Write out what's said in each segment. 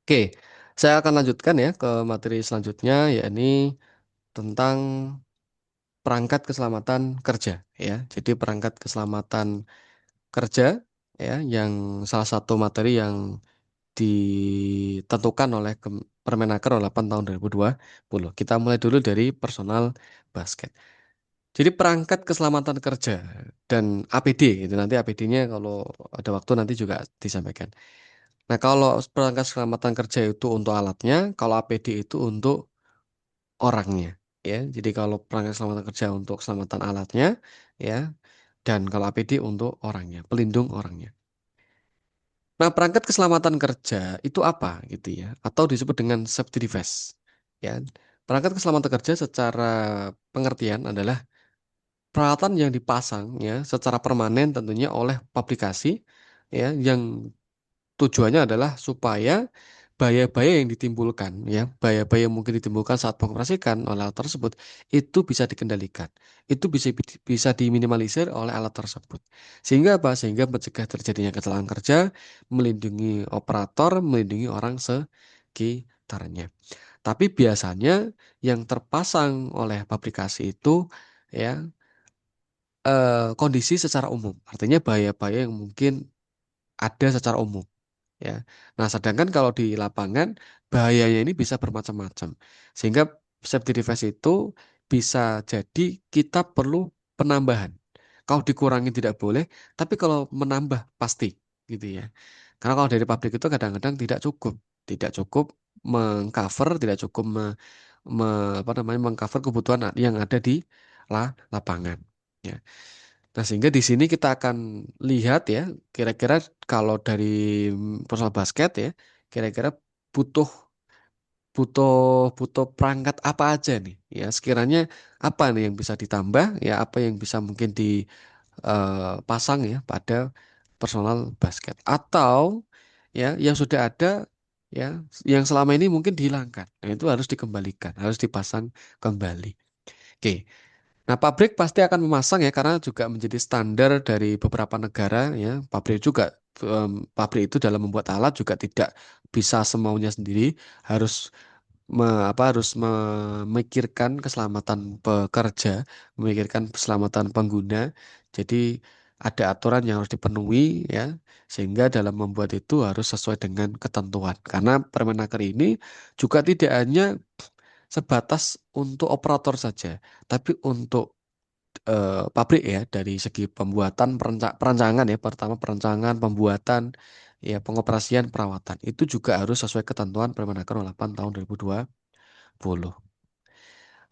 Oke, saya akan lanjutkan ya ke materi selanjutnya, yakni tentang perangkat keselamatan kerja ya. Jadi perangkat keselamatan kerja ya, yang salah satu materi yang ditentukan oleh Permenaker 8 tahun 2020. Kita mulai dulu dari personal basket. Jadi perangkat keselamatan kerja dan APD itu nanti APD-nya kalau ada waktu nanti juga disampaikan. Nah, kalau perangkat keselamatan kerja itu untuk alatnya, kalau APD itu untuk orangnya ya. Jadi kalau perangkat keselamatan kerja untuk keselamatan alatnya ya, dan kalau APD untuk orangnya, pelindung orangnya. Nah, perangkat keselamatan kerja itu apa gitu ya? Atau disebut dengan safety device. Ya. Perangkat keselamatan kerja secara pengertian adalah peralatan yang dipasang ya secara permanen tentunya oleh pabrikasi ya, yang tujuannya adalah supaya bahaya-bahaya yang ditimbulkan ya, bahaya-bahaya yang mungkin ditimbulkan saat mengoperasikan oleh alat tersebut itu bisa dikendalikan. Itu bisa diminimalisir oleh alat tersebut. Sehingga apa? Sehingga mencegah terjadinya kecelakaan kerja, melindungi operator, melindungi orang sekitarnya. Tapi biasanya yang terpasang oleh pabrikasi itu ya kondisi secara umum. Artinya bahaya-bahaya yang mungkin ada secara umum ya. Nah, sedangkan kalau di lapangan bahayanya ini bisa bermacam-macam. Sehingga safety device itu bisa jadi kita perlu penambahan. Kalau dikurangi tidak boleh, tapi kalau menambah pasti gitu ya. Karena kalau dari pabrik itu kadang-kadang tidak cukup mengcover, tidak cukup apa namanya mengcover kebutuhan yang ada di lapangan. Ya. Nah, sehingga di sini kita akan lihat ya, kira-kira kalau dari personal basket ya, kira-kira butuh butuh butuh perangkat apa aja nih ya, sekiranya apa nih yang bisa ditambah ya, apa yang bisa mungkin dipasang ya pada personal basket atau ya yang sudah ada ya, yang selama ini mungkin dihilangkan. Nah, itu harus dikembalikan, harus dipasang kembali. Oke. Nah, pabrik pasti akan memasang ya, karena juga menjadi standar dari beberapa negara ya. Pabrik itu dalam membuat alat juga tidak bisa semaunya sendiri, harus harus memikirkan keselamatan pekerja, memikirkan keselamatan pengguna. Jadi ada aturan yang harus dipenuhi ya, sehingga dalam membuat itu harus sesuai dengan ketentuan. Karena Permenaker ini juga tidak hanya sebatas untuk operator saja, tapi untuk pabrik ya, dari segi pembuatan perancangan ya, pertama perancangan, pembuatan ya, pengoperasian, perawatan itu juga harus sesuai ketentuan Permenaker 8 tahun 2020.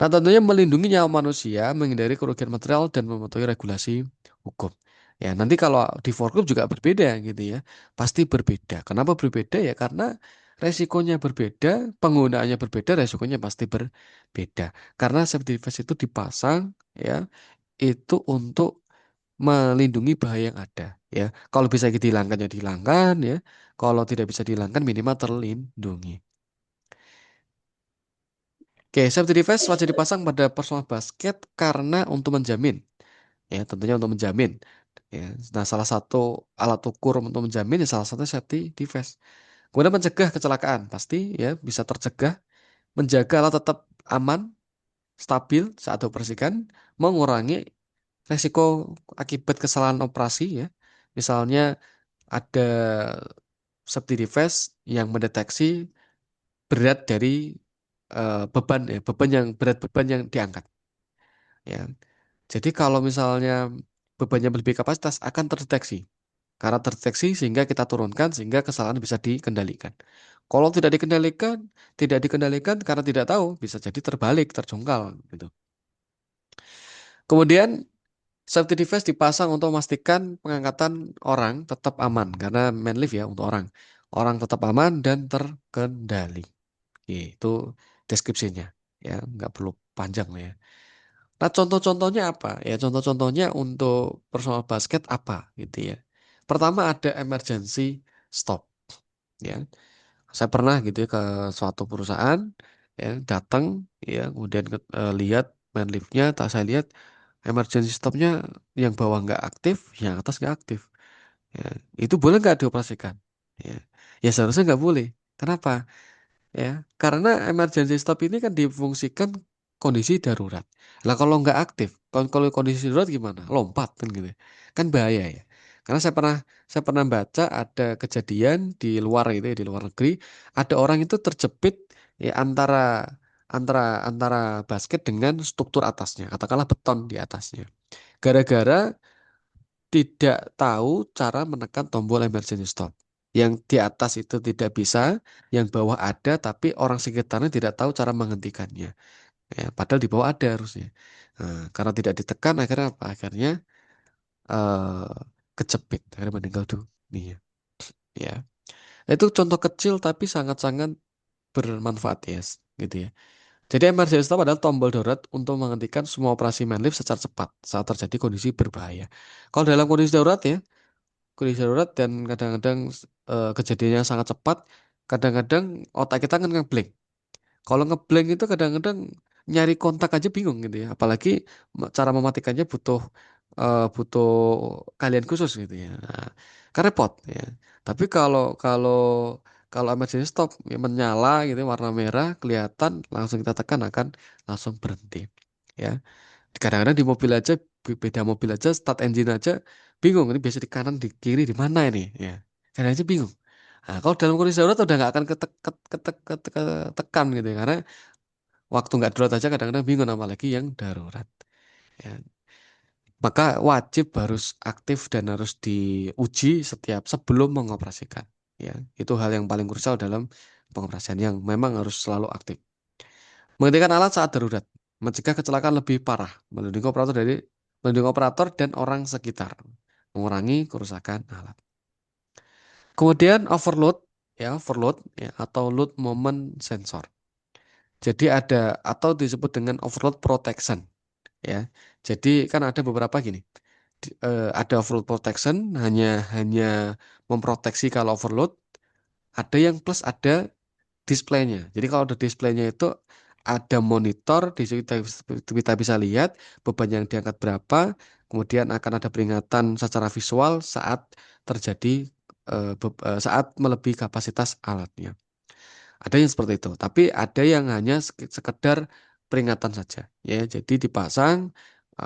Nah, tentunya melindungi nyawa manusia, menghindari kerugian material dan mematuhi regulasi hukum. Ya, nanti kalau di Forklift juga berbeda gitu ya. Pasti berbeda. Kenapa berbeda ya? Karena resikonya berbeda, penggunaannya berbeda, resikonya pasti berbeda. Karena safety device itu dipasang ya, itu untuk melindungi bahaya yang ada ya. Kalau bisa dihilangkan ya dihilangkan ya. Kalau tidak bisa dihilangkan minimal terlindungi. Oke, safety device wajib dipasang pada personal basket karena untuk menjamin ya, tentunya untuk menjamin ya. Nah, salah satu alat ukur untuk menjamin ya salah satu safety device. Kemudian mencegah kecelakaan pasti ya, bisa tercegah, menjaga alat tetap aman, stabil saat dioperasikan, mengurangi resiko akibat kesalahan operasi ya. Misalnya ada safety device yang mendeteksi berat dari beban ya, beban yang diangkat ya. Jadi kalau misalnya bebannya melebihi kapasitas akan terdeteksi. Karena terdeteksi sehingga kita turunkan sehingga kesalahan bisa dikendalikan. Kalau tidak dikendalikan karena tidak tahu, bisa jadi terbalik, terjungkal gitu. Kemudian safety device dipasang untuk memastikan pengangkatan orang tetap aman karena main lift ya untuk orang. Orang tetap aman dan terkendali. Itu deskripsinya ya, nggak perlu panjang lah ya. Nah, contoh-contohnya apa? Ya, contoh-contohnya untuk personal basket apa gitu ya. Pertama ada emergency stop ya. Saya pernah gitu ya ke suatu perusahaan ya, datang ya, kemudian lihat main liftnya, tak saya lihat emergency stopnya yang bawah nggak aktif, yang atas nggak aktif. Ya, itu boleh nggak dioperasikan? Ya, ya seharusnya nggak boleh. Kenapa? Ya, karena emergency stop ini kan difungsikan kondisi darurat. Lah kalau nggak aktif, kalau kondisi darurat gimana? Lompat kan gitu. Kan bahaya ya. Karena saya pernah baca ada kejadian di luar itu ya, di luar negeri, ada orang itu terjepit ya antara antara basket dengan struktur atasnya, katakanlah beton di atasnya. Gara-gara tidak tahu cara menekan tombol emergency stop. Yang di atas itu tidak bisa, yang bawah ada, tapi orang sekitarnya tidak tahu cara menghentikannya. Ya, padahal di bawah ada harusnya. Nah, karena tidak ditekan, akhirnya apa? Akhirnya eh kejepit, akhirnya meninggal dunia. Ya, itu contoh kecil tapi sangat-sangat bermanfaat ya, gitu ya. Jadi emergency stop adalah tombol darurat untuk menghentikan semua operasi manlift secara cepat saat terjadi kondisi berbahaya. Kalau dalam kondisi darurat ya, kondisi darurat dan kadang-kadang kejadiannya sangat cepat, kadang-kadang otak kita kan ngeblank. Kalau ngeblank itu kadang-kadang nyari kontak aja bingung gitu ya. Apalagi cara mematikannya butuh butuh kalian khusus gitu ya. Nah, kan repot ya. Tapi kalau kalau kalau emergency stop ya, menyala gitu ya, warna merah kelihatan langsung kita tekan akan langsung berhenti. Ya. Kadang-kadang di mobil aja beda mobil aja start engine aja bingung ini biasa di kanan di kiri di mana ini ya. Kadang aja bingung. Nah, kalau dalam kondisi darurat udah nggak akan ketekan gitu ya, karena waktu nggak darurat aja kadang-kadang bingung apalagi yang darurat. Ya. Maka wajib harus aktif dan harus diuji setiap sebelum mengoperasikan. Ya, itu hal yang paling krusial dalam pengoperasian yang memang harus selalu aktif. Menghentikan alat saat darurat, mencegah kecelakaan lebih parah, melindungi operator dan orang sekitar, mengurangi kerusakan alat. Kemudian overload ya atau load moment sensor. Jadi ada atau disebut dengan overload protection ya. Jadi kan ada beberapa gini. Ada overload protection hanya hanya memproteksi kalau overload, ada yang plus ada displaynya. Jadi kalau ada displaynya itu ada monitor di situ kita bisa lihat beban yang diangkat berapa, kemudian akan ada peringatan secara visual saat terjadi saat melebihi kapasitas alatnya. Ada yang seperti itu, tapi ada yang hanya sekedar peringatan saja, ya. Jadi dipasang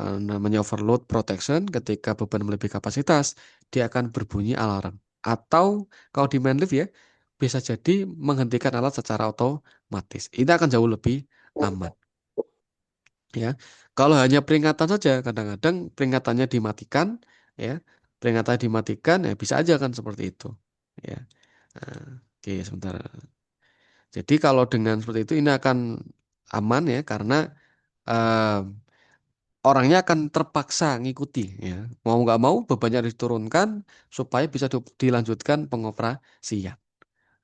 namanya overload protection ketika beban melebihi kapasitas, dia akan berbunyi alarm. Atau kalau di main lift ya, bisa jadi menghentikan alat secara otomatis. Ini akan jauh lebih aman, ya. Kalau hanya peringatan saja, kadang-kadang peringatannya dimatikan, ya. Peringatan dimatikan, ya bisa aja kan seperti itu, ya. Nah, oke, sebentar. Jadi kalau dengan seperti itu ini akan aman ya karena eh, orangnya akan terpaksa ngikuti ya. Mau nggak mau bebannya diturunkan supaya bisa dilanjutkan pengoperasian.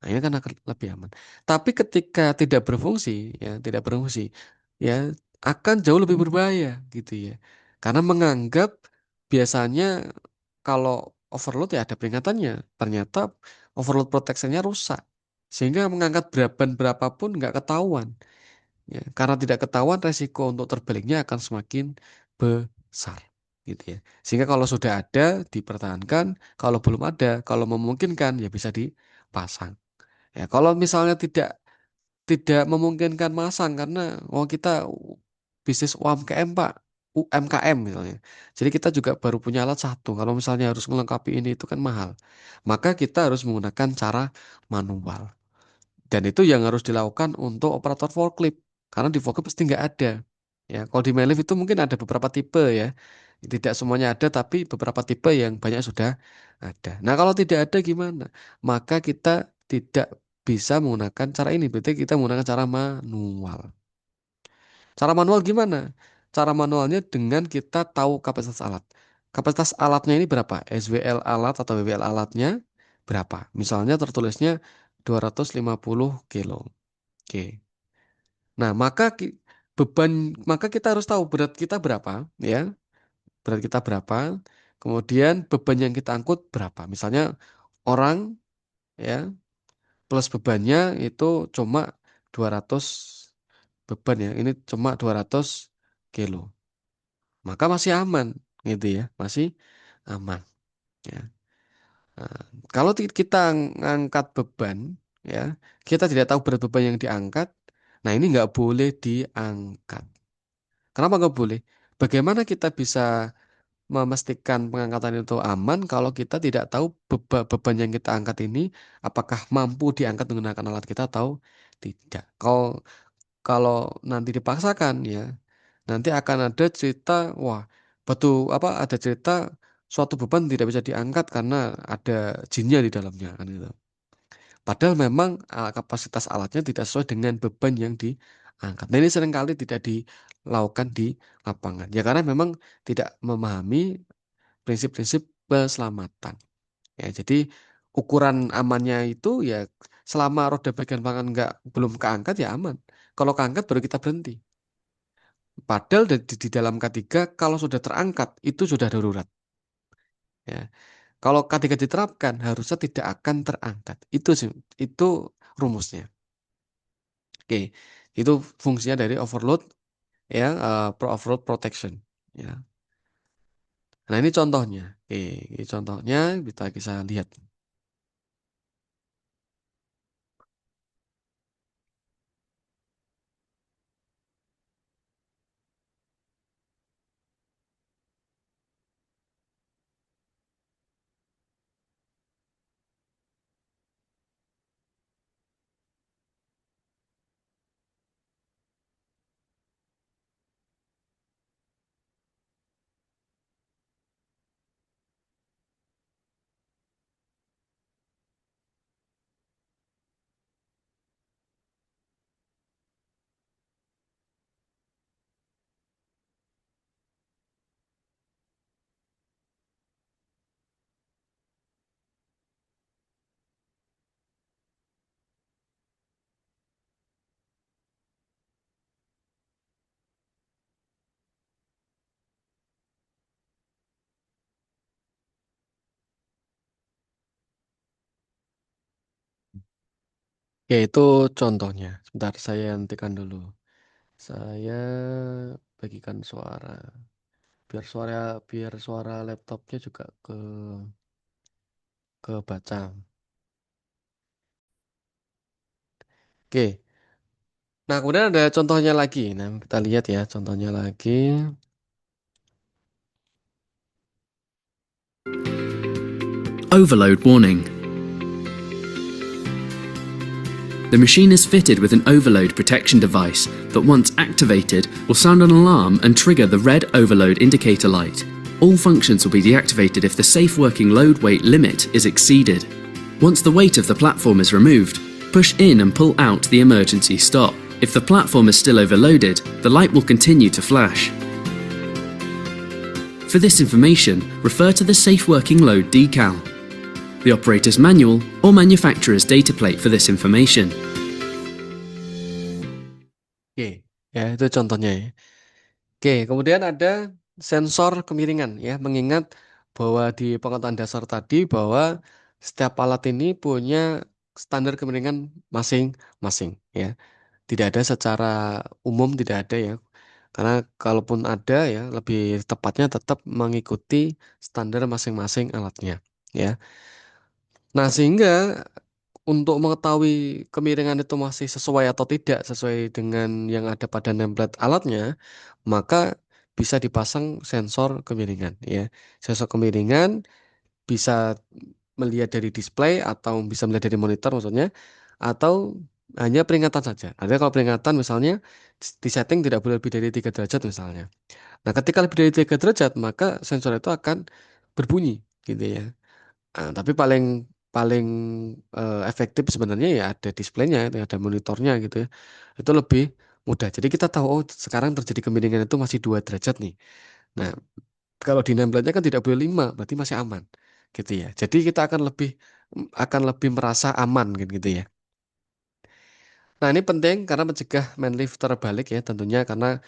Nah, ini kan akan lebih aman. Tapi ketika tidak berfungsi ya, tidak berfungsi ya akan jauh lebih berbahaya gitu ya. Karena menganggap biasanya kalau overload ya ada peringatannya. Ternyata overload protectionnya rusak. Sehingga mengangkat beban berapapun nggak ketahuan. Ya, karena tidak ketahuan resiko untuk terbaliknya akan semakin besar. Gitu ya. Sehingga kalau sudah ada dipertahankan, kalau belum ada, kalau memungkinkan ya bisa dipasang. Ya, kalau misalnya tidak memungkinkan masang karena kita bisnis UMKM Pak, UMKM misalnya. Jadi kita juga baru punya alat satu. Kalau misalnya harus melengkapi ini itu kan mahal. Maka kita harus menggunakan cara manual. Dan itu yang harus dilakukan untuk operator forklift. Karena di forklift pasti nggak ada. Ya, kalau di Maelif itu mungkin ada beberapa tipe ya. Tidak semuanya ada, tapi beberapa tipe yang banyak sudah ada. Nah, kalau tidak ada gimana? Maka kita tidak bisa menggunakan cara ini. Berarti kita menggunakan cara manual. Cara manual gimana? Cara manualnya dengan kita tahu kapasitas alat. Kapasitas alatnya ini berapa? SWL alat atau WWL alatnya berapa? Misalnya tertulisnya 250 kilo. Oke. Nah, beban maka kita harus tahu berat kita berapa, ya. Berat kita berapa. Kemudian beban yang kita angkut berapa. Misalnya orang ya plus bebannya itu cuma 200 beban ya. Ini cuma 200 kilo. Maka masih aman gitu ya. Masih aman ya. Nah, kalau kita ngangkat beban ya, kita tidak tahu berat beban yang diangkat. Nah, ini nggak boleh diangkat. Kenapa nggak boleh? Bagaimana kita bisa memastikan pengangkatan itu aman kalau kita tidak tahu beban yang kita angkat ini apakah mampu diangkat menggunakan alat kita atau tidak. Kalau kalau nanti dipaksakan ya, nanti akan ada cerita, wah, batu apa ada cerita suatu beban tidak bisa diangkat karena ada jinnya di dalamnya kan gitu. Padahal memang kapasitas alatnya tidak sesuai dengan beban yang diangkat. Nah, ini seringkali tidak dilakukan di lapangan. Ya karena memang tidak memahami prinsip-prinsip keselamatan. Ya, jadi ukuran amannya itu ya selama roda bagian belakang nggak belum keangkat ya aman. Kalau keangkat baru kita berhenti. Padahal di dalam K3 kalau sudah terangkat itu sudah darurat. Ya. Kalau K3 diterapkan harusnya tidak akan terangkat. Itu sih, itu rumusnya. Oke, itu fungsinya dari overload ya, pro overload protection. Ya. Nah ini contohnya. Oke, ini contohnya kita lihat. Ya itu contohnya. Sebentar saya hentikan dulu. Saya bagikan suara. Biar suara laptopnya juga kebaca. Oke. Nah, kemudian ada contohnya lagi. Nah, kita lihat ya contohnya lagi. Overload warning. The machine is fitted with an overload protection device that, once activated, will sound an alarm and trigger the red overload indicator light. All functions will be deactivated if the safe working load weight limit is exceeded. Once the weight of the platform is removed, push in and pull out the emergency stop. If the platform is still overloaded, the light will continue to flash. For this information, refer to the safe working load decal, the operator's manual or manufacturer's data plate for this information. Oke, ya itu contohnya ya. Oke, kemudian ada sensor kemiringan ya, mengingat bahwa di pengetahuan dasar tadi bahwa setiap alat ini punya standar kemiringan masing-masing ya. Tidak ada secara umum, tidak ada ya. Karena kalaupun ada ya, lebih tepatnya tetap mengikuti standar masing-masing alatnya ya. Nah, sehingga untuk mengetahui kemiringan itu masih sesuai atau tidak sesuai dengan yang ada pada template alatnya, maka bisa dipasang sensor kemiringan ya. Sensor kemiringan bisa melihat dari display atau bisa melihat dari monitor maksudnya, atau hanya peringatan saja. Ada kalau peringatan misalnya di setting tidak boleh lebih dari 3 derajat misalnya. Nah, ketika lebih dari 3 derajat, maka sensor itu akan berbunyi gitu ya. Tapi paling paling efektif sebenarnya ya ada displaynya, itu ada monitornya gitu ya. Itu lebih mudah. Jadi kita tahu oh sekarang terjadi kemiringan itu masih 2 derajat nih. Nah, kalau di nameplate-nya kan tidak boleh 5, berarti masih aman. Gitu ya. Jadi kita akan lebih merasa aman gitu ya. Nah, ini penting karena mencegah main lift terbalik ya tentunya karena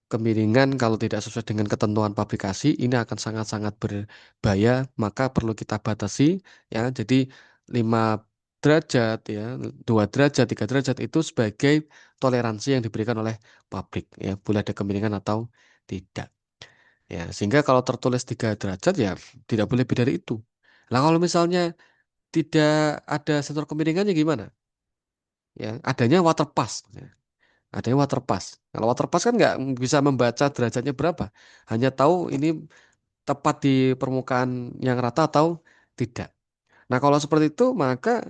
kemiringan kalau tidak sesuai dengan ketentuan pabrikasi ini akan sangat-sangat berbahaya, maka perlu kita batasi ya. Jadi 5 derajat ya, 2 derajat, 3 derajat itu sebagai toleransi yang diberikan oleh pabrik ya, boleh ada kemiringan atau tidak. Ya, sehingga kalau tertulis 3 derajat ya tidak boleh lebih dari itu. Lah kalau misalnya tidak ada sensor kemiringannya gimana? ya adanya water pass. Ya. Adanya water pass. Kalau water pass kan nggak bisa membaca derajatnya berapa, hanya tahu ini tepat di permukaan yang rata atau tidak. Nah, kalau seperti itu maka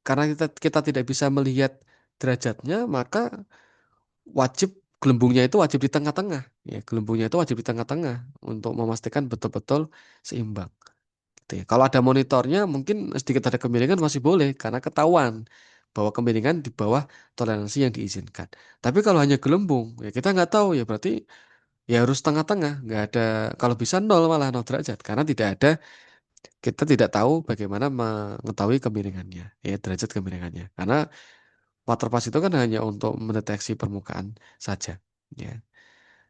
karena kita tidak bisa melihat derajatnya, maka wajib gelembungnya itu wajib di tengah-tengah. Ya, gelembungnya itu wajib di tengah-tengah untuk memastikan betul-betul seimbang. Gitu ya. Kalau ada monitornya, mungkin sedikit ada kemiringan masih boleh karena ketahuan bahwa kemiringan di bawah toleransi yang diizinkan. Tapi kalau hanya gelembung, ya kita nggak tahu ya berarti ya harus tengah-tengah, nggak ada kalau bisa nol malah 0 derajat karena tidak ada kita tidak tahu bagaimana mengetahui kemiringannya, ya derajat kemiringannya. Karena water pass itu kan hanya untuk mendeteksi permukaan saja, ya.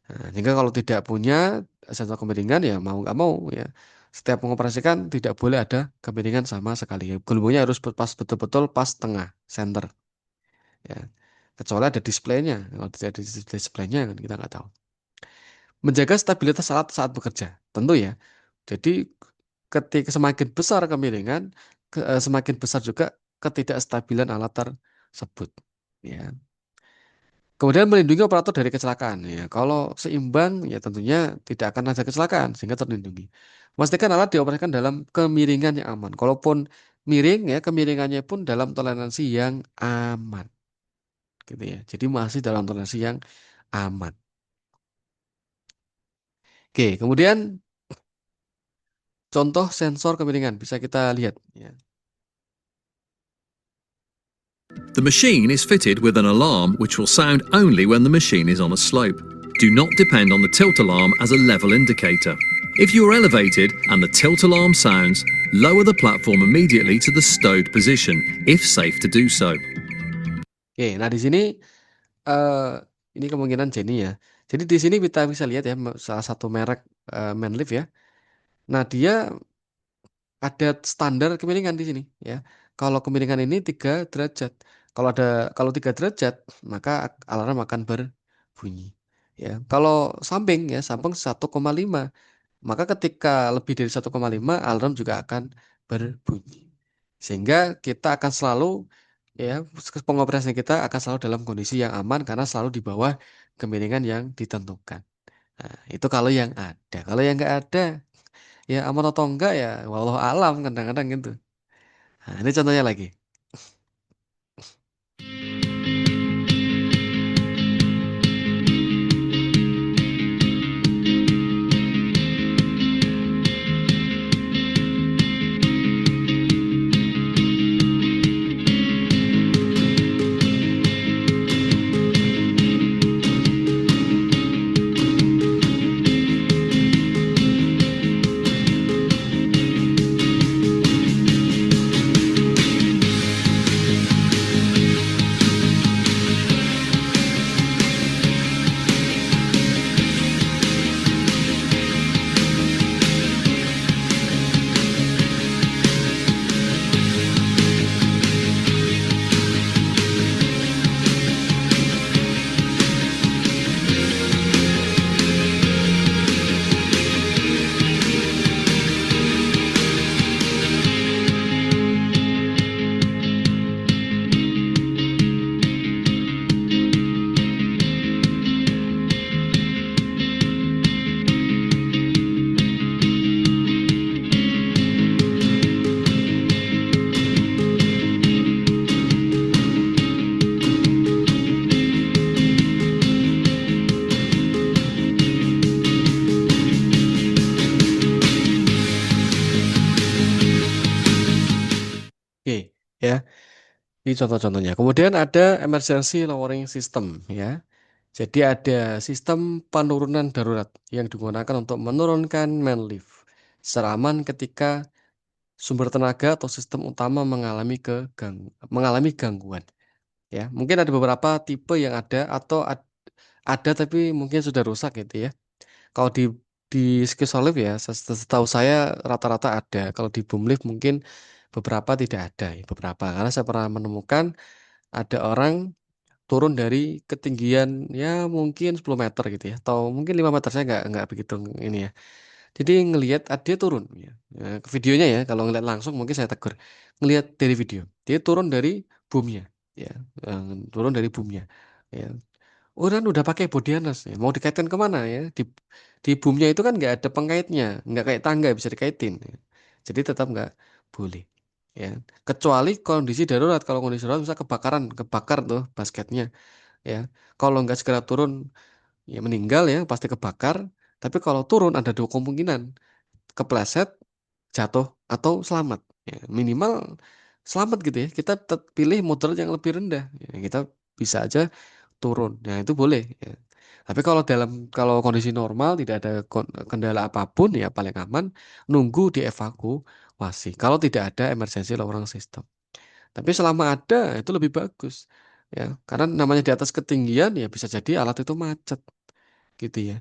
Nah, sehingga kalau tidak punya sensor kemiringan ya mau nggak mau ya setiap mengoperasikan tidak boleh ada kemiringan sama sekali. Gelembungnya harus pas betul-betul pas tengah, center, ya. Kecuali ada displaynya. Kalau tidak ada displaynya kan kita nggak tahu. Menjaga stabilitas alat saat bekerja, tentu ya. Jadi ketika semakin besar kemiringan, semakin besar juga ketidakstabilan alat tersebut. Ya. Kemudian melindungi operator dari kecelakaan. Ya, kalau seimbang, ya tentunya tidak akan ada kecelakaan sehingga terlindungi. Memastikan alat dioperasikan dalam kemiringan yang aman. Kalaupun miring, ya kemiringannya pun dalam toleransi yang aman, gitu ya. Jadi masih dalam toleransi yang aman. Oke, kemudian contoh sensor kemiringan bisa kita lihat. Ya. The machine is fitted with an alarm which will sound only when the machine is on a slope. Do not depend on the tilt alarm as a level indicator. If you are elevated and the tilt alarm sounds, lower the platform immediately to the stowed position, if safe to do so. Oke, nah di sini eh, ini kemungkinan Jenny ya. Jadi di sini kita bisa lihat ya salah satu merek Manlift ya. Nah dia ada standar kemiringan di sini ya. Kalau kemiringan ini 3 derajat. Kalau 3 derajat maka alarm akan berbunyi. Ya, kalau samping ya samping 1,5 maka ketika lebih dari 1,5 alarm juga akan berbunyi. Sehingga kita akan selalu ya pengoperasian kita akan selalu dalam kondisi yang aman karena selalu di bawah kemiringan yang ditentukan. Nah, itu kalau yang ada. Kalau yang nggak ada, ya aman atau enggak ya wallahu alam kadang-kadang gitu. Nah, ini contohnya lagi. Oke, ya. Ini contoh-contohnya. Kemudian ada emergency lowering system ya. Jadi ada sistem penurunan darurat yang digunakan untuk menurunkan man lift secara aman ketika sumber tenaga atau sistem utama mengalami gangguan. Ya, mungkin ada beberapa tipe yang ada atau ada tapi mungkin sudah rusak gitu ya. Kalau di Skizolift ya, setahu saya rata-rata ada. Kalau di Boomlift mungkin beberapa tidak ada ya, beberapa. Karena saya pernah menemukan ada orang turun dari ketinggian ya mungkin 10 meter gitu ya, atau mungkin 5 meter saya nggak begitu ini ya. Jadi ngelihat dia turun ya. Videonya ya, kalau ngelihat langsung mungkin saya tegur. Ngelihat dari video, dia turun dari boomnya. ya, yang turun dari boomnya. Ya. Oh kan udah pakai body harness, ya. Mau dikaitkan kemana ya? Di boomnya itu kan nggak ada pengkaitnya, nggak kayak tangga bisa dikaitin. Ya. Jadi tetap nggak boleh. Ya. Kecuali kondisi darurat. Kalau kondisi darurat bisa kebakaran, kebakar tuh basketnya. Ya. Kalau nggak segera turun, ya meninggal ya pasti kebakar. Tapi kalau turun ada dua kemungkinan, kepleset, jatuh atau selamat. Ya, minimal selamat gitu ya. Kita pilih modal yang lebih rendah. Ya, kita bisa aja turun. Nah, itu boleh ya. Tapi kalau kondisi normal tidak ada kendala apapun ya paling aman nunggu dievakuasi. Kalau tidak ada emergency lowering system. Tapi selama ada itu lebih bagus ya. Karena namanya di atas ketinggian ya bisa jadi alat itu macet gitu ya.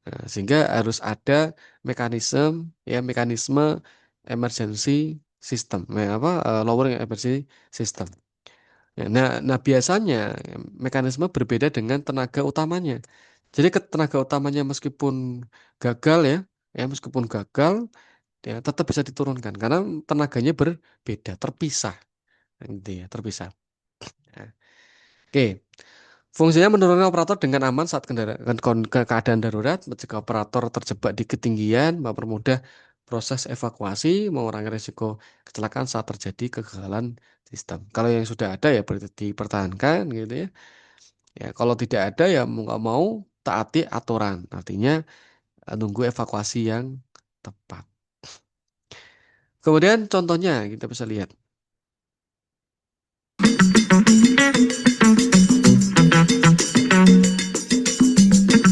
Nah, sehingga harus ada mekanisme emergency system, lowering emergency system. Ya, nah biasanya mekanisme berbeda dengan tenaga utamanya. Jadi tenaga utamanya meskipun gagal meskipun gagal ya tetap bisa diturunkan karena tenaganya berbeda, terpisah, gitu ya, terpisah. Nah, oke. Fungsinya menurunkan operator dengan aman saat keadaan darurat, mencegah operator terjebak di ketinggian, mempermudah proses evakuasi, mengurangi risiko kecelakaan saat terjadi kegagalan sistem. Kalau yang sudah ada ya berarti dipertahankan gitu ya. Ya kalau tidak ada ya mau nggak mau taati aturan. Artinya nunggu evakuasi yang tepat. Kemudian contohnya kita bisa lihat.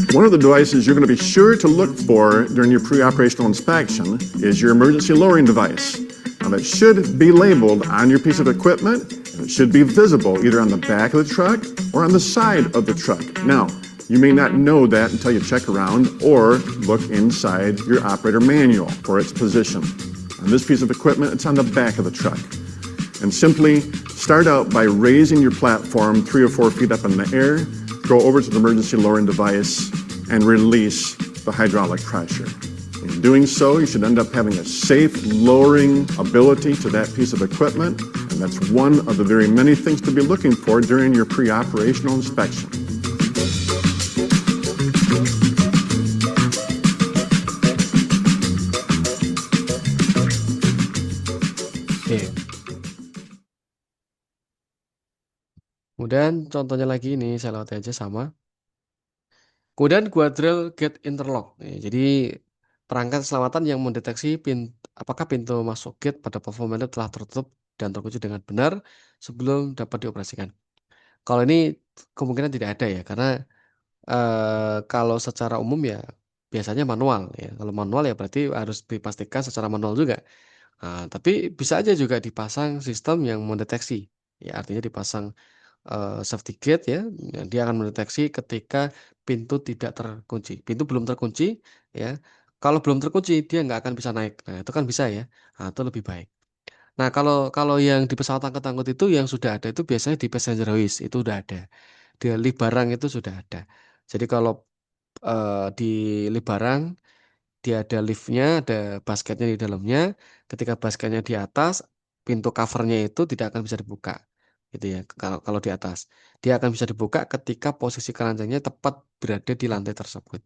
One of the devices you're going to be sure to look for during your pre-operational inspection is your emergency lowering device. Now that should be labeled on your piece of equipment, and it should be visible either on the back of the truck or on the side of the truck. Now, you may not know that until you check around or look inside your operator manual for its position. On this piece of equipment, it's on the back of the truck. And simply start out by raising your platform 3 or 4 feet up in the air, go over to the emergency lowering device, and release the hydraulic pressure. In doing so, you should end up having a safe lowering ability to that piece of equipment, and that's one of the very many things to be looking for during your pre-operational inspection. Oke. Kemudian contohnya lagi ini saya lewat aja sama. Kemudian guardrail gate interlock. Jadi perangkat keselamatan yang mendeteksi apakah pintu masuk gate pada platform itu telah tertutup dan terkunci dengan benar sebelum dapat dioperasikan. Kalau ini kemungkinan tidak ada ya, karena kalau secara umum ya biasanya manual ya. Kalau manual ya berarti harus dipastikan secara manual juga. Nah, tapi bisa aja juga dipasang sistem yang mendeteksi. Ya, artinya dipasang safety gate ya, dia akan mendeteksi ketika pintu tidak terkunci. Pintu belum terkunci ya. Kalau belum terkunci dia nggak akan bisa naik. Nah, itu kan bisa ya. Nah, itu lebih baik. Nah, kalau kalau yang di pesawat angkut-angkut itu yang sudah ada itu biasanya di passenger hoist itu udah ada. Di lift barang itu sudah ada. Jadi kalau di lift barang dia ada liftnya, ada basketnya di dalamnya. Ketika basketnya di atas, pintu covernya itu tidak akan bisa dibuka, gitu ya. Kalau kalau di atas, dia akan bisa dibuka ketika posisi keranjangnya tepat berada di lantai tersebut.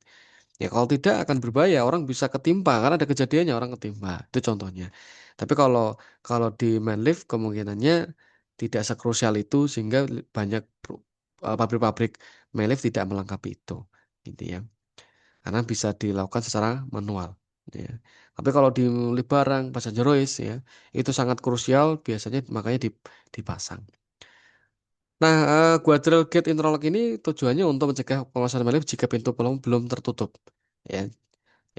Ya kalau tidak akan berbahaya, orang bisa ketimpa karena ada kejadiannya orang ketimpa. Itu contohnya. Tapi kalau kalau di main lift kemungkinannya tidak sekrusial itu sehingga banyak pabrik-pabrik main lift tidak melengkapi itu, gitu ya. Karena bisa dilakukan secara manual ya. Tapi kalau di lift barang passenger race ya itu sangat krusial biasanya makanya dipasang. Nah, guardrail gate interlock ini tujuannya untuk mencegah penguasaan lift jika pintu belum belum tertutup ya,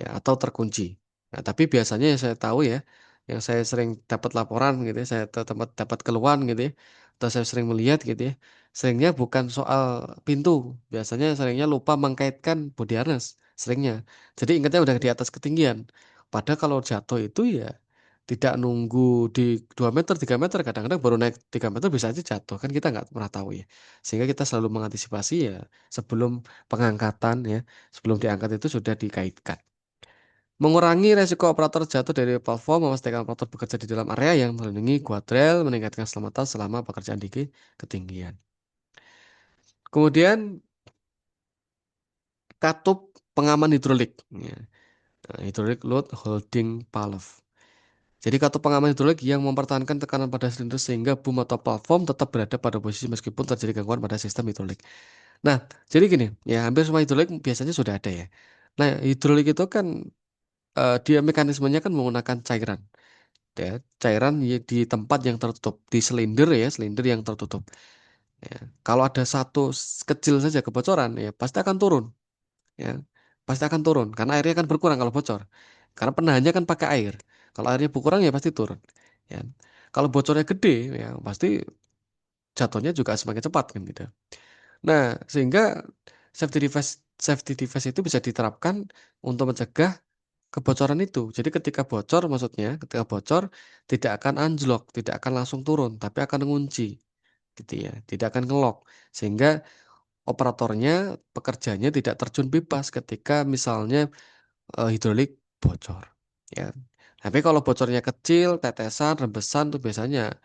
ya atau terkunci. Nah, tapi biasanya yang saya tahu ya, yang saya sering dapat laporan gitu ya, saya tempat dapat keluhan gitu ya, atau saya sering melihat gitu ya, seringnya bukan soal pintu, biasanya seringnya lupa mengkaitkan body harness, seringnya. Jadi ingatnya udah di atas ketinggian. Padahal kalau jatuh itu ya tidak nunggu di 2 meter, 3 meter, kadang-kadang baru naik 3 meter bisa aja jatuh, kan kita nggak pernah tahu ya. Sehingga kita selalu mengantisipasi ya sebelum pengangkatan ya, sebelum diangkat itu sudah dikaitkan. Mengurangi resiko operator jatuh dari platform, memastikan operator bekerja di dalam area yang melindungi guardrail, meningkatkan keselamatan selama pekerjaan di ketinggian. Kemudian katup pengaman hidrolik, ya. Nah, hydraulic load holding valve. Jadi katup pengaman hidrolik yang mempertahankan tekanan pada silinder sehingga boom atau platform tetap berada pada posisi meskipun terjadi gangguan pada sistem hidrolik. Nah, jadi gini, ya hampir semua hidrolik biasanya sudah ada ya. Nah, hidrolik itu kan dia mekanismenya kan menggunakan cairan, ya, cairan di tempat yang tertutup, di silinder ya, silinder yang tertutup. Ya. Kalau ada satu kecil saja kebocoran, ya pasti akan turun, ya, pasti akan turun karena airnya akan berkurang kalau bocor. Karena penahannya kan pakai air. Kalau airnya berkurang ya pasti turun. Ya. Kalau bocornya gede, ya pasti jatuhnya juga semakin cepat kan gitu. Nah, sehingga safety device safety device itu bisa diterapkan untuk mencegah kebocoran itu. Jadi ketika bocor, maksudnya ketika bocor tidak akan anjlok, tidak akan langsung turun, tapi akan ngunci, gitu ya, tidak akan ngelok, sehingga operatornya, pekerjanya tidak terjun bebas ketika misalnya hidrolik bocor, ya. Tapi kalau bocornya kecil, tetesan, rembesan tuh biasanya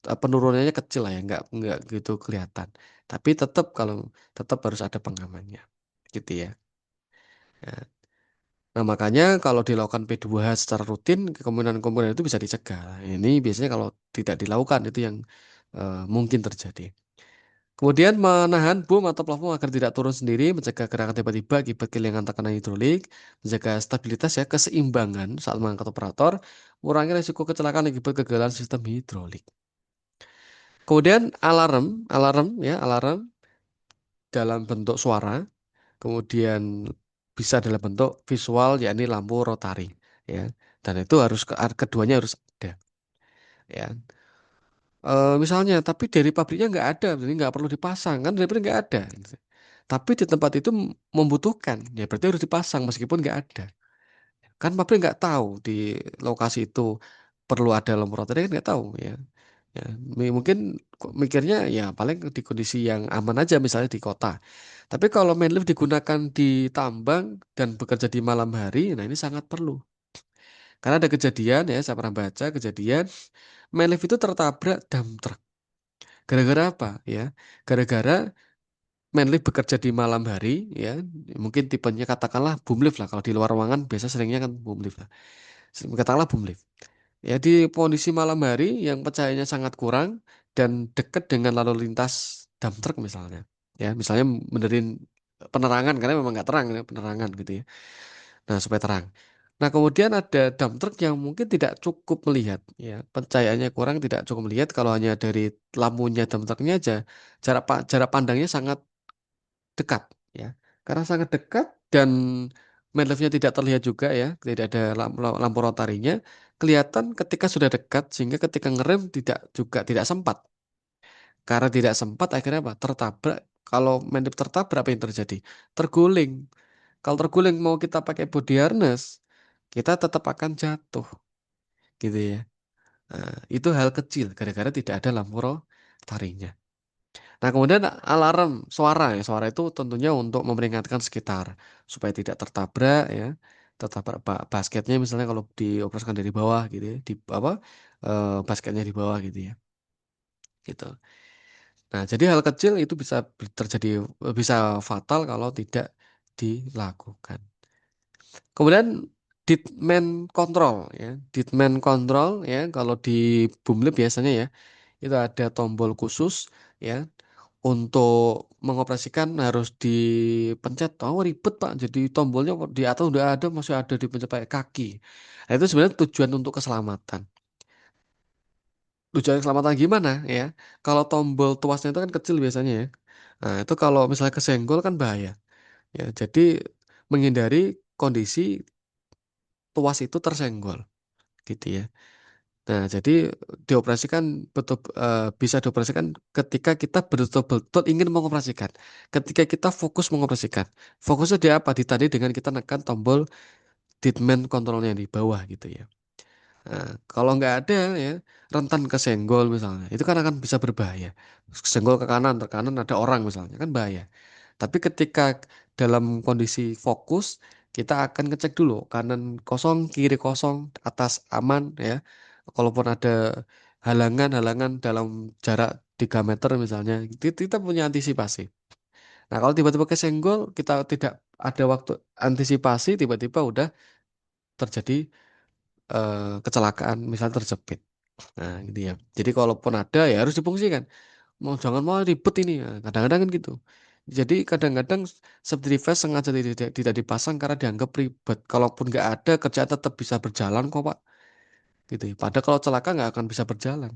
penurunannya kecil lah ya, nggak gitu kelihatan. Tapi tetap harus ada pengamannya, gitu ya. Ya. Nah, makanya kalau dilakukan P2H secara rutin, kemungkinan-kemungkinan itu bisa dicegah. Ini biasanya kalau tidak dilakukan itu yang mungkin terjadi. Kemudian menahan boom atau plafon agar tidak turun sendiri, mencegah gerakan tiba-tiba akibat kehilangan tekanan hidrolik, menjaga stabilitas ya, keseimbangan saat mengangkat operator, mengurangi risiko kecelakaan akibat kegagalan sistem hidrolik. Kemudian alarm dalam bentuk suara, kemudian bisa dalam bentuk visual yakni lampu rotari, ya. Dan itu harus keduanya harus ada, ya. Misalnya tapi dari pabriknya nggak ada, jadi nggak perlu dipasang kan, dari pabrik nggak ada gitu. Tapi di tempat itu membutuhkan, ya berarti harus dipasang meskipun nggak ada. Kan pabrik nggak tahu di lokasi itu perlu ada lampu rotary kan nggak tahu ya. Ya, mungkin mikirnya ya paling di kondisi yang aman aja misalnya di kota. Tapi kalau main lift digunakan di tambang dan bekerja di malam hari, nah ini sangat perlu. Karena ada kejadian ya, saya pernah baca kejadian main lift itu tertabrak dump truck. Gara-gara apa ya? Gara-gara main lift bekerja di malam hari ya, mungkin tipenya katakanlah boom lift lah. Kalau di luar ruangan biasa seringnya kan boom lift lah. Katakanlah boom lift. Ya di kondisi malam hari yang pencahayaannya sangat kurang dan dekat dengan lalu lintas dump truck misalnya. Ya, misalnya benerin penerangan karena memang nggak terang ya, penerangan gitu ya. Nah, supaya terang. Nah, kemudian ada dump truck yang mungkin tidak cukup melihat ya, pencahayaannya kurang, tidak cukup melihat kalau hanya dari lampunya dump trucknya aja jarak pandangnya sangat dekat ya. Karena sangat dekat dan main leaf-nya tidak terlihat juga ya, tidak ada lampu rotarinya, kelihatan ketika sudah dekat sehingga ketika ngerem tidak sempat. Karena tidak sempat akhirnya apa? Tertabrak. Kalau main leaf tertabrak apa yang terjadi? Terguling. Kalau terguling mau kita pakai body harness, kita tetap akan jatuh, gitu ya. Nah, itu hal kecil gara-gara tidak ada lampu rotarinya. Nah, kemudian alarm suara ya. Suara itu tentunya untuk memperingatkan sekitar supaya tidak tertabrak ya. Tertabrak basketnya misalnya kalau dioperasikan dari bawah gitu ya, di apa basketnya di bawah gitu ya. Gitu. Nah, jadi hal kecil itu bisa terjadi bisa fatal kalau tidak dilakukan. Kemudian Ditman control ya. Ditman control ya kalau di Boomlab biasanya ya itu ada tombol khusus ya. Untuk mengoperasikan harus dipencet. Oh ribet Pak. Jadi tombolnya di atas udah ada masih ada dipencet pakai kaki. Nah, itu sebenarnya tujuan untuk keselamatan. Tujuan keselamatan gimana ya? Kalau tombol tuasnya itu kan kecil biasanya ya. Nah itu kalau misalnya kesenggol kan bahaya. Ya jadi menghindari kondisi tuas itu tersenggol gitu ya. Nah, jadi dioperasikan bisa dioperasikan ketika kita betul-betul ingin mengoperasikan. Ketika kita fokus mengoperasikan. Fokusnya di apa? Ditandai dengan kita nekan tombol ditman kontrolnya di bawah gitu ya. Nah, kalau nggak ada ya, rentan kesenggol misalnya. Itu kan akan bisa berbahaya. Senggol ke kanan, ke kanan ada orang misalnya, kan bahaya. Tapi ketika dalam kondisi fokus, kita akan ngecek dulu kanan kosong, kiri kosong, atas aman ya. Kalaupun ada halangan-halangan dalam jarak 3 meter misalnya, kita punya antisipasi. Nah, kalau tiba-tiba kesenggol, kita tidak ada waktu antisipasi, tiba-tiba udah terjadi kecelakaan, misalnya terjepit. Nah, gitu ya. Jadi kalaupun ada ya harus difungsikan. Jangan mau ribet ini. Nah, kadang-kadang kan gitu. Jadi kadang-kadang safety device sengaja tidak dipasang karena dianggap ribet. Kalaupun nggak ada, kerjaan tetap bisa berjalan kok, Pak. Gitu ya. Padahal kalau celaka nggak akan bisa berjalan.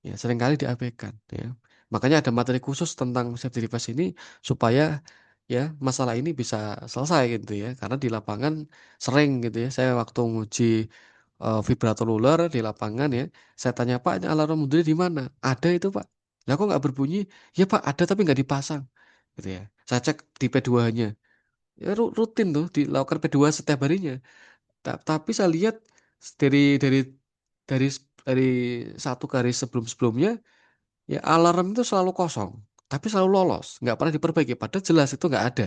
Ya, seringkali diabaikan. Ya. Makanya ada materi khusus tentang safety device ini supaya ya masalah ini bisa selesai gitu ya. Karena di lapangan sering gitu ya. Saya waktu nguji vibrator ruler di lapangan ya, saya tanya Pak, ini alarm mundur di mana? Ada itu Pak. Lah kok nggak berbunyi? Ya Pak, ada tapi nggak dipasang. Gitu ya. Saya cek di P2-nya. Ya rutin tuh dilakukan P2 setiap harinya. Tapi saya lihat dari dari dari dari satu garis sebelum-sebelumnya ya alarm itu selalu kosong, tapi selalu lolos, nggak pernah diperbaiki. Padahal jelas itu nggak ada,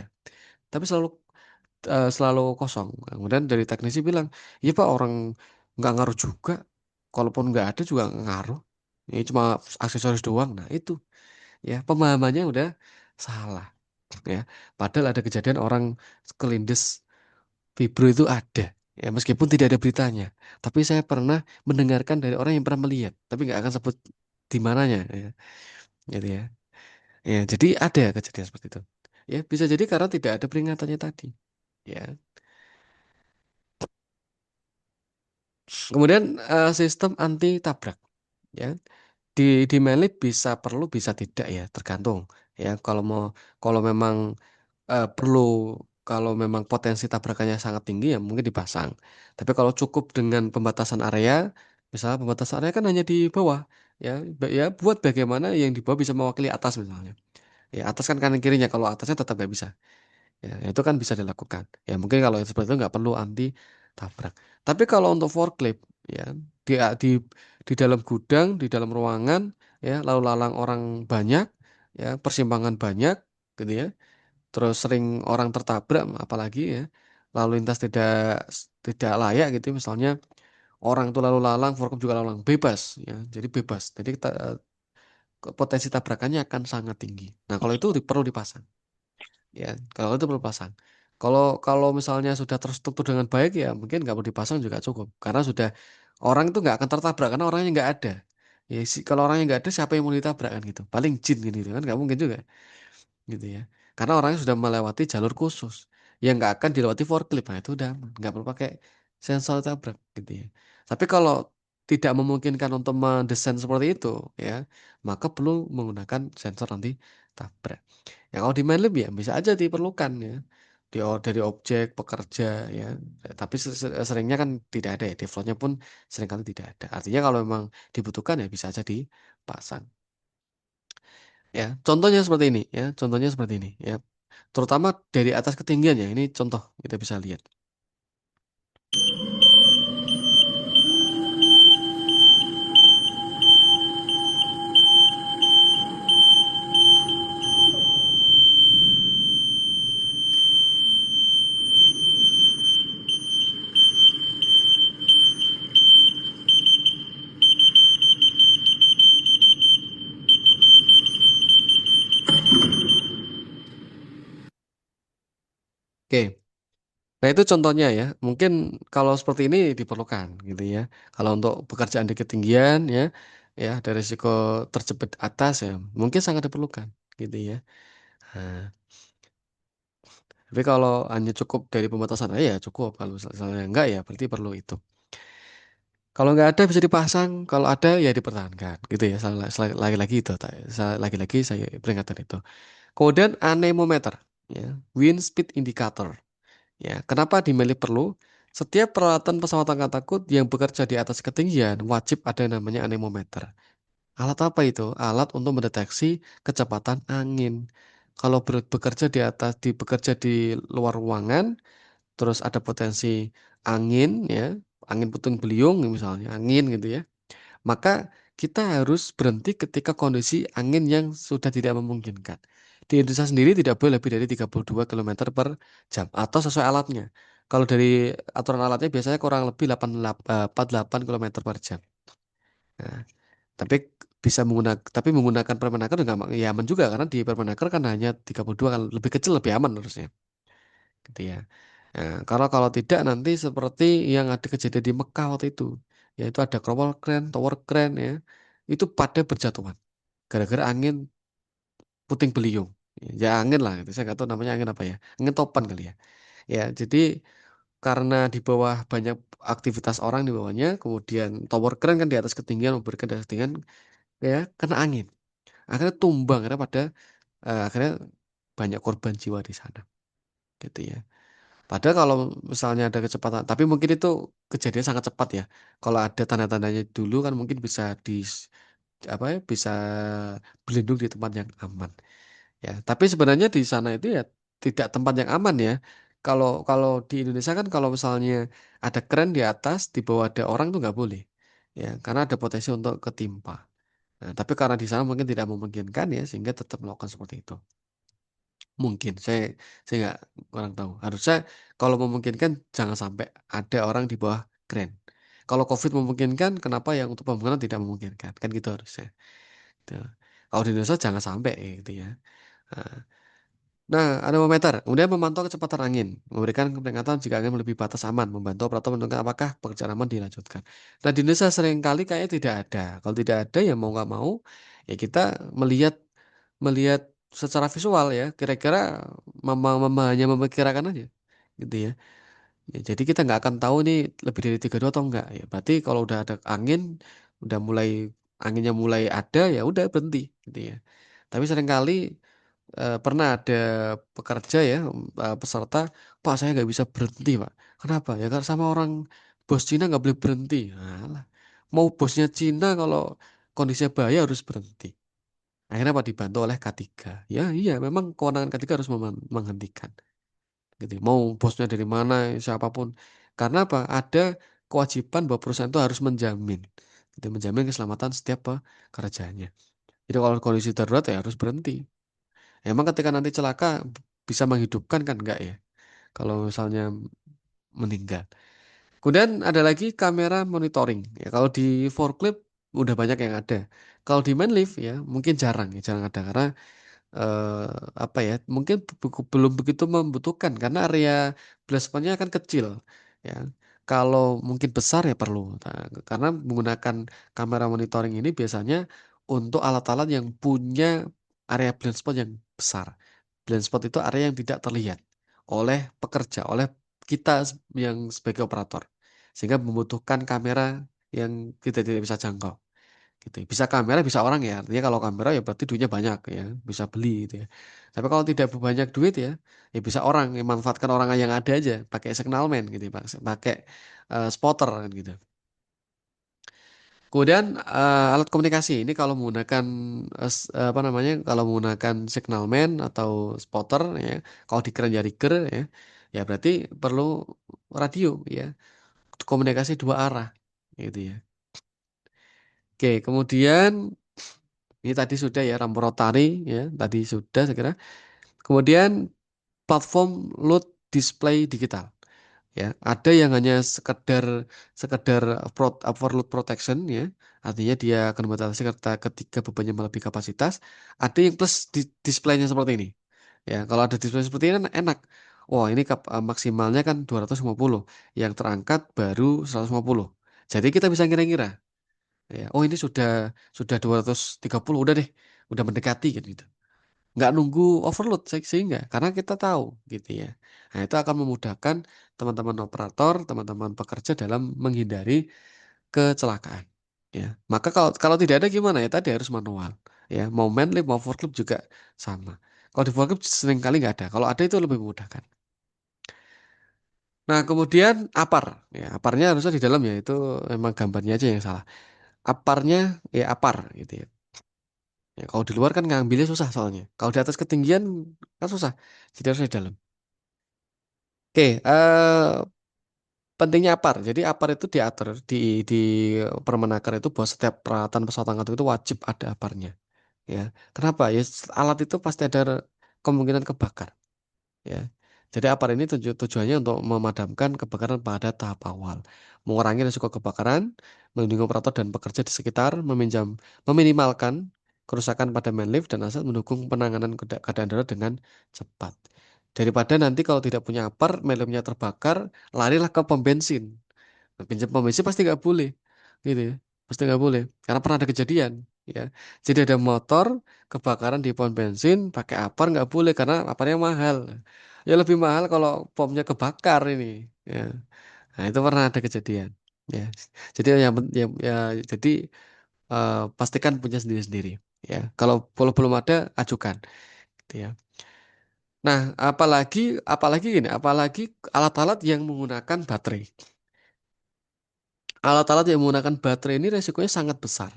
tapi selalu kosong. Kemudian dari teknisi bilang, iya Pak orang nggak ngaruh juga, kalaupun nggak ada juga nggak ngaruh. Ini cuma aksesoris doang. Nah itu ya pemahamannya udah salah ya. Padahal ada kejadian orang kelindes vibro itu ada. Ya, meskipun tidak ada beritanya, tapi saya pernah mendengarkan dari orang yang pernah melihat, tapi nggak akan sebut di mananya, ya, gitu ya. Ya, jadi ada kejadian seperti itu. Ya, bisa jadi karena tidak ada peringatannya tadi. Ya. Kemudian sistem anti tabrak. Ya, di Melip bisa perlu bisa tidak ya, tergantung. Ya, kalau memang perlu kalau memang potensi tabrakannya sangat tinggi ya mungkin dipasang. Tapi kalau cukup dengan pembatasan area, misalnya pembatasan area kan hanya di bawah. Ya, ya buat bagaimana yang di bawah bisa mewakili atas misalnya. Ya, atas kan kanan kirinya. Kalau atasnya tetap nggak bisa. Ya, itu kan bisa dilakukan. Ya, mungkin kalau yang seperti itu nggak perlu anti tabrak. Tapi kalau untuk forklift, ya di di di dalam gudang, di dalam ruangan, ya lalu lalang orang banyak, ya persimpangan banyak, gitu ya. Terus sering orang tertabrak, apalagi ya lalu lintas tidak layak gitu, misalnya orang itu lalu lalang, forklift juga lalu lalang bebas, ya. Jadi bebas. Jadi potensi tabrakannya akan sangat tinggi. Nah, kalau itu perlu dipasang. Ya, kalau itu perlu pasang. Kalau misalnya sudah terstruktur dengan baik ya mungkin nggak perlu dipasang juga cukup. Karena sudah orang itu nggak akan tertabrak karena orangnya nggak ada. Ya, kalau orangnya nggak ada siapa yang mau ditabrak kan gitu. Paling jin gitu kan nggak mungkin juga gitu ya. Karena orangnya sudah melewati jalur khusus yang nggak akan dilewati forklift. Nah itu udah aman. Nggak perlu pakai sensor tabrak gitu ya. Tapi kalau tidak memungkinkan untuk mendesain seperti itu ya, maka perlu menggunakan sensor anti tabrak. Ya kalau di Mindlab ya bisa aja diperlukan ya. Dari objek pekerja ya. Tapi seringnya kan tidak ada ya. Defaultnya pun seringkali tidak ada. Artinya kalau memang dibutuhkan ya bisa aja dipasang. Ya, contohnya seperti ini ya. Contohnya seperti ini ya. Terutama dari atas ketinggian ya. Ini contoh kita bisa lihat. Oke. Nah, itu contohnya ya. Mungkin kalau seperti ini diperlukan gitu ya. Kalau untuk pekerjaan di ketinggian ya, ya ada risiko terjepit atas ya, mungkin sangat diperlukan gitu ya. Nah, tapi kalau hanya cukup dari pembatasan aja ya cukup. Kalau misalnya enggak ya berarti perlu itu. Kalau nggak ada bisa dipasang, kalau ada ya dipertahankan gitu ya. Lagi-lagi itu, lagi-lagi saya peringatkan itu. Kemudian anemometer, ya, wind speed indicator. Ya, kenapa di Meli perlu? Setiap peralatan pesawat angkatan takut yang bekerja di atas ketinggian wajib ada yang namanya anemometer. Alat apa itu? Alat untuk mendeteksi kecepatan angin. Kalau bekerja bekerja di luar ruangan, terus ada potensi angin, ya, angin puting beliung misalnya, angin gitu ya. Maka kita harus berhenti ketika kondisi angin yang sudah tidak memungkinkan. Di Indonesia sendiri tidak boleh lebih dari 32 km per jam atau sesuai alatnya. Kalau dari aturan alatnya biasanya kurang lebih 48 km per jam. Nah, tapi menggunakan Permenaker juga ya aman juga karena di Permenaker kan hanya 32 kan lebih kecil lebih aman harusnya gitu ya. Nah, kalau kalau tidak nanti seperti yang ada kejadian di Mekah waktu itu, yaitu ada crawler crane, tower crane ya, itu pada berjatuhan gara-gara angin puting beliung. Ya angin lah, itu saya nggak tahu namanya angin apa ya, angin topan kali ya. Ya, jadi karena di bawah banyak aktivitas orang di bawahnya, kemudian tower crane kan di atas ketinggian memberikan di atas ketinggian ya kena angin, akhirnya tumbang, akhirnya banyak korban jiwa di sana, gitu ya. Padahal kalau misalnya ada kecepatan, tapi mungkin itu kejadian sangat cepat ya. Kalau ada tanda-tandanya dulu kan mungkin bisa apa ya, bisa berlindung di tempat yang aman. Ya, tapi sebenarnya di sana itu ya tidak tempat yang aman ya. Kalau kalau di Indonesia kan kalau misalnya ada kren di atas, di bawah ada orang tuh nggak boleh. Ya, karena ada potensi untuk ketimpa. Nah, tapi karena di sana mungkin tidak memungkinkan ya, sehingga tetap melakukan seperti itu. Mungkin saya nggak kurang tahu. Harusnya kalau memungkinkan jangan sampai ada orang di bawah kren. Kalau COVID memungkinkan, kenapa yang untuk pembangunan tidak memungkinkan? Kan gitu harusnya. Gitu. Kalau di Indonesia jangan sampai gitu ya. Nah, nah, anemometer, kemudian memantau kecepatan angin, memberikan peringatan jika angin melebihi batas aman, membantu operator menentukan apakah pekerjaan aman dilanjutkan. Nah, di Indonesia seringkali kayaknya tidak ada. Kalau tidak ada ya mau nggak mau, ya kita melihat melihat secara visual ya, kira-kira hanya memperkirakan aja, gitu ya. Ya, jadi kita nggak akan tahu nih lebih dari 32 atau enggak. Ya, berarti kalau udah ada angin, udah mulai anginnya mulai ada ya udah berhenti, gitu ya. Tapi seringkali pernah ada pekerja ya, peserta, Pak saya nggak bisa berhenti Pak. Kenapa? Ya karena sama orang bos Cina nggak boleh berhenti. Alah, mau bosnya Cina kalau kondisinya bahaya harus berhenti. Akhirnya Pak dibantu oleh K3. Ya iya, memang kewenangan K3 harus menghentikan. Gitu. Mau bosnya dari mana, siapapun. Karena apa? Ada kewajiban bahwa perusahaan itu harus menjamin, gitu, menjamin keselamatan setiap pekerjaannya. Jadi kalau kondisi darurat ya harus berhenti. Emang ketika nanti celaka bisa menghidupkan kan enggak ya? Kalau misalnya meninggal. Kemudian ada lagi kamera monitoring. Ya, kalau di forklift udah banyak yang ada. Kalau di main lift ya mungkin jarang ada karena eh, apa ya? Mungkin belum begitu membutuhkan karena area blind spotnya akan kecil. Ya, kalau mungkin besar ya perlu. Nah, karena menggunakan kamera monitoring ini biasanya untuk alat-alat yang punya area blind spot yang besar. Blind spot itu area yang tidak terlihat oleh pekerja, oleh kita yang sebagai operator, sehingga membutuhkan kamera yang kita tidak bisa jangkau. Gitu. Bisa kamera, bisa orang ya. Artinya kalau kamera ya berarti duitnya banyak ya, bisa beli gitu ya. Tapi kalau tidak banyak duit ya, ya bisa orang yang manfaatkan orang yang ada aja, pakai signalman gitu, ya, Pak. Pakai spotter kan gitu. Kemudian alat komunikasi ini kalau menggunakan apa namanya? Kalau menggunakan signalman atau spotter ya, kalau di keran jari ger ya, ya berarti perlu radio ya, komunikasi dua arah gitu ya. Oke, kemudian ini tadi sudah ya rambu rotari ya, tadi sudah saya kira. Kemudian platform load display digital. Ya, ada yang hanya sekedar sekedar overload protection ya, artinya dia akan membatasi ketika bebannya melebihi kapasitas. Ada yang plus displaynya seperti ini. Ya, kalau ada display seperti ini kan enak. Wah, ini maksimalnya kan 250, yang terangkat baru 150. Jadi kita bisa ngira-ngira. Ya, oh ini sudah 230, udah deh, udah mendekati gitu. Nggak nunggu overload sehingga karena kita tahu gitu ya. Nah, itu akan memudahkan teman-teman operator, teman-teman pekerja dalam menghindari kecelakaan. Ya, maka kalau kalau tidak ada gimana ya? Tadi harus manual. Ya, mau manlift mau forklift juga sama. Kalau di forklift sering kali nggak ada. Kalau ada itu lebih memudahkan. Nah, kemudian apar. Ya, aparnya harusnya di dalam ya. Itu memang gambarnya aja yang salah. Aparnya ya apar gitu ya. Ya, kalau di luar kan ngambilnya susah soalnya. Kalau di atas ketinggian kan susah. Jadi harus di dalam. Oke, pentingnya APAR. Jadi APAR itu diatur di Permenaker itu bahwa setiap peralatan pesawat angkatan itu wajib ada APARnya. Ya, kenapa? Ya alat itu pasti ada kemungkinan kebakar. Ya, Jadi APAR ini tujuannya untuk memadamkan kebakaran pada tahap awal, mengurangi risiko kebakaran, melindungi operator dan pekerja di sekitar, meminimalkan kerusakan pada main lift dan aset, mendukung penanganan keadaan darurat dengan cepat. Daripada nanti kalau tidak punya APAR, main liftnya terbakar, larilah ke pom bensin. Nah, pinjam pom bensin pasti nggak boleh, gitu ya. Pasti nggak boleh, karena pernah ada kejadian, ya. Jadi ada motor kebakaran di pom bensin, pakai APAR nggak boleh karena APARnya mahal. Ya lebih mahal kalau pomnya kebakar ini, ya. Nah itu pernah ada kejadian, ya. Jadi ya, jadi pastikan punya sendiri-sendiri, ya. Kalau belum ada, ajukan, gitu ya. Nah, apalagi gini, apalagi alat-alat yang menggunakan baterai. Alat-alat yang menggunakan baterai ini resikonya sangat besar.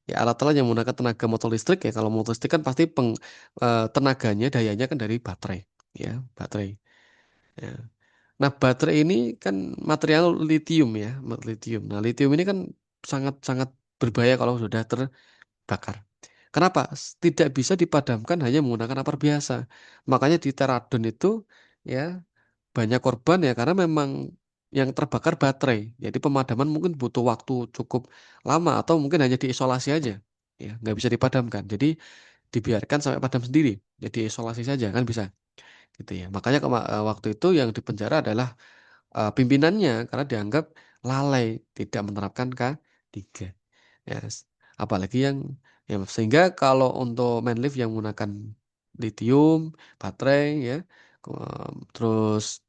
Ya, alat-alat yang menggunakan tenaga motor listrik ya, kalau motor listrik kan pasti tenaganya, dayanya kan dari baterai, ya, baterai. Ya. Nah, baterai ini kan material litium ya, litium. Nah, litium ini kan sangat-sangat berbahaya kalau sudah terbakar. Kenapa? Tidak bisa dipadamkan hanya menggunakan apar biasa. Makanya di Teradon itu ya banyak korban ya karena memang yang terbakar baterai. Jadi pemadaman mungkin butuh waktu cukup lama atau mungkin hanya diisolasi aja. Ya, nggak bisa dipadamkan. Jadi dibiarkan sampai padam sendiri. Jadi isolasi saja kan bisa gitu ya. Makanya waktu itu yang dipenjara adalah pimpinannya karena dianggap lalai tidak menerapkan K3. Ya, apalagi ya sehingga kalau untuk main lift yang menggunakan lithium, baterai ya, terus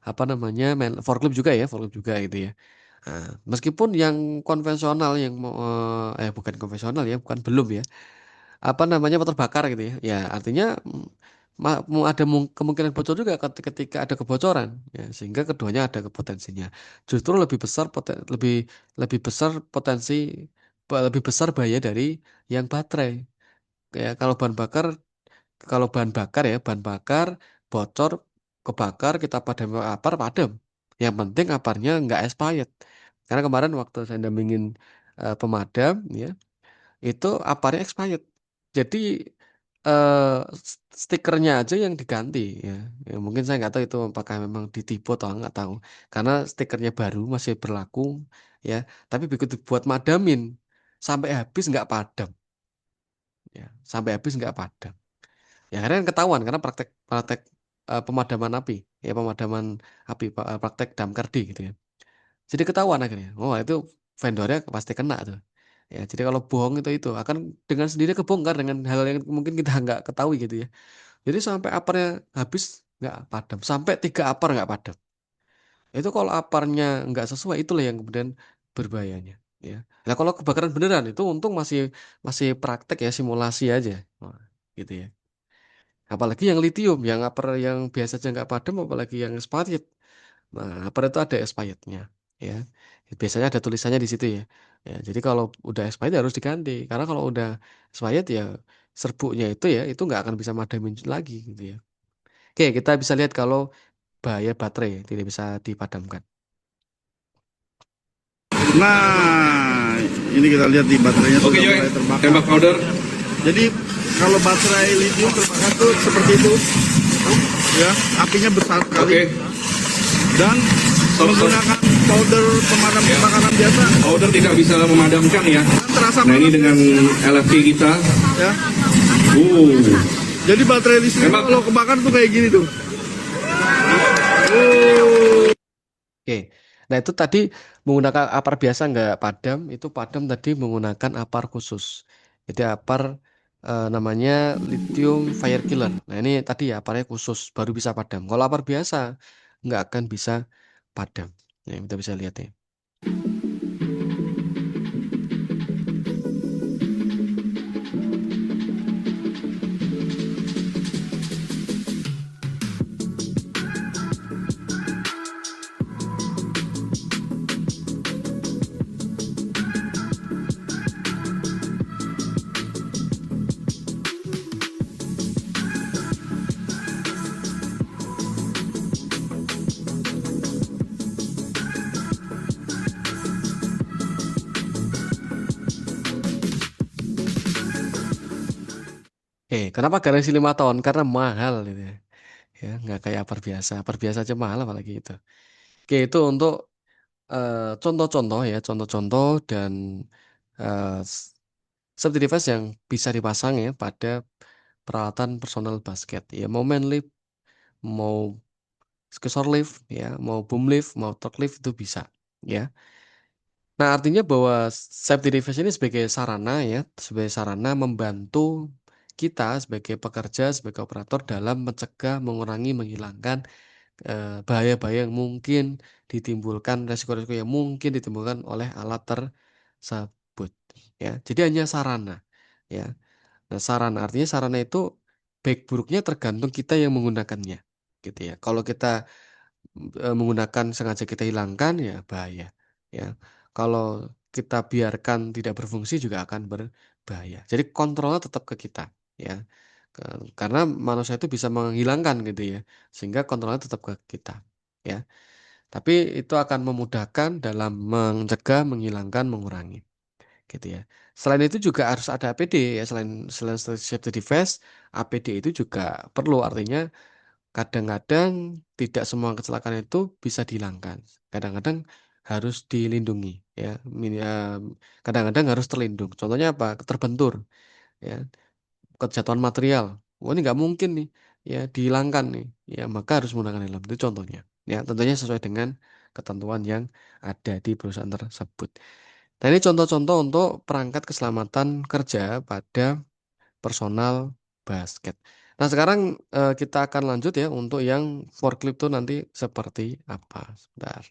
apa namanya forklift juga ya, forklift juga gitu ya. Nah, meskipun yang konvensional yang bukan konvensional ya, bukan belum ya, apa namanya motor bakar gitu ya, ya artinya ada kemungkinan bocor juga ketika ada kebocoran, ya sehingga keduanya ada potensinya. Justru lebih lebih besar potensi lebih besar bahaya dari yang baterai. Kayak kalau bahan bakar ya, bahan bakar bocor, kebakar, kita padam apar, padam. Yang penting aparnya nggak expired. Karena kemarin waktu saya dampingin pemadam, ya, itu aparnya expired. Jadi stikernya aja yang diganti, ya. Ya, mungkin saya nggak tahu itu apakah memang ditipu atau nggak tahu. Karena stikernya baru masih berlaku, ya. Tapi begitu buat madamin, sampai habis nggak padam, ya. Sampai habis nggak padam. Ya karena kan ketahuan karena praktek praktek pemadaman api, ya pemadaman api, praktek damkar di gitu ya. Jadi ketahuan akhirnya. Oh, itu vendornya pasti kena tuh. Ya, jadi kalau bohong itu akan dengan sendiri kebongkar dengan hal yang mungkin kita nggak ketahui gitu ya. Jadi sampai aparnya habis nggak padam, sampai 3 apar nggak padam. Itu kalau aparnya nggak sesuai itulah yang kemudian berbahayanya. Ya. Nah kalau kebakaran beneran itu untung masih masih praktek ya simulasi aja. Wah, gitu ya. Apalagi yang lithium, yang upper yang biasa aja nggak padam, apalagi yang expired. Nah, upper itu ada expirednya, ya. Biasanya ada tulisannya di situ ya. Ya, jadi kalau udah expired harus diganti. Karena kalau udah expired ya serbuknya itu nggak akan bisa madamin lagi gitu ya. Oke, kita bisa lihat kalau bahaya baterai tidak bisa dipadamkan. Nah, ini kita lihat di baterainya sudah mulai terbakar. Tembak powder. Jadi kalau baterai lithium terbakar tuh seperti itu, ya, apinya besar sekali. Oke. Dan menggunakan powder pemadam kebakaran biasa, Powder tidak bisa memadamkan ya. terasa Nah ini panas, dengan LFP kita. ya. Jadi baterai listrik Tembak. kalau kebakar tuh kayak gini tuh. Oke. Nah, itu tadi menggunakan apar biasa nggak padam, itu padam tadi menggunakan apar khusus. Jadi apar namanya lithium fire killer. Nah, ini tadi ya aparnya khusus baru bisa padam. Kalau apar biasa nggak akan bisa padam. Nah, kita bisa lihat ya. Kenapa garansi 5 tahun? Karena mahal gitu ya. ya, nggak kayak upper biasa aja mahal apalagi itu. Oke, itu untuk contoh-contoh ya, contoh-contoh dan eh, s- safety device yang bisa dipasang ya pada peralatan personal basket. Ya, mau man lift, mau scissor lift, ya, mau boom lift, mau torque lift itu bisa. Ya, nah artinya bahwa safety device ini sebagai sarana ya, sebagai sarana membantu kita sebagai pekerja, sebagai operator dalam mencegah, mengurangi, menghilangkan bahaya-bahaya yang mungkin ditimbulkan, resiko-resiko yang mungkin ditimbulkan oleh alat tersebut ya. Jadi hanya sarana ya. Nah, sarana artinya sarana itu baik buruknya tergantung kita yang menggunakannya gitu ya. Kalau kita menggunakan sengaja kita hilangkan ya bahaya ya. Kalau kita biarkan tidak berfungsi juga akan berbahaya. Jadi kontrolnya tetap ke kita ya. Karena manusia itu bisa menghilangkan gitu ya. Sehingga kontrolnya tetap ke kita ya. Tapi itu akan memudahkan dalam mencegah, menghilangkan, mengurangi gitu ya. Selain itu juga harus ada APD ya. Selain selain safety device, APD itu juga perlu. Artinya kadang-kadang tidak semua kecelakaan itu bisa dihilangkan. Kadang-kadang harus dilindungi ya. Kadang-kadang harus terlindung. Contohnya apa? Terbentur ya, kejatuhan material. Wah, ini nggak mungkin nih ya dihilangkan nih. Ya, maka harus menggunakan helm. Itu contohnya. Ya, tentunya sesuai dengan ketentuan yang ada di perusahaan tersebut. Nah, ini contoh-contoh untuk perangkat keselamatan kerja pada personal basket. Nah, sekarang kita akan lanjut ya untuk yang forklift itu nanti seperti apa. Sebentar.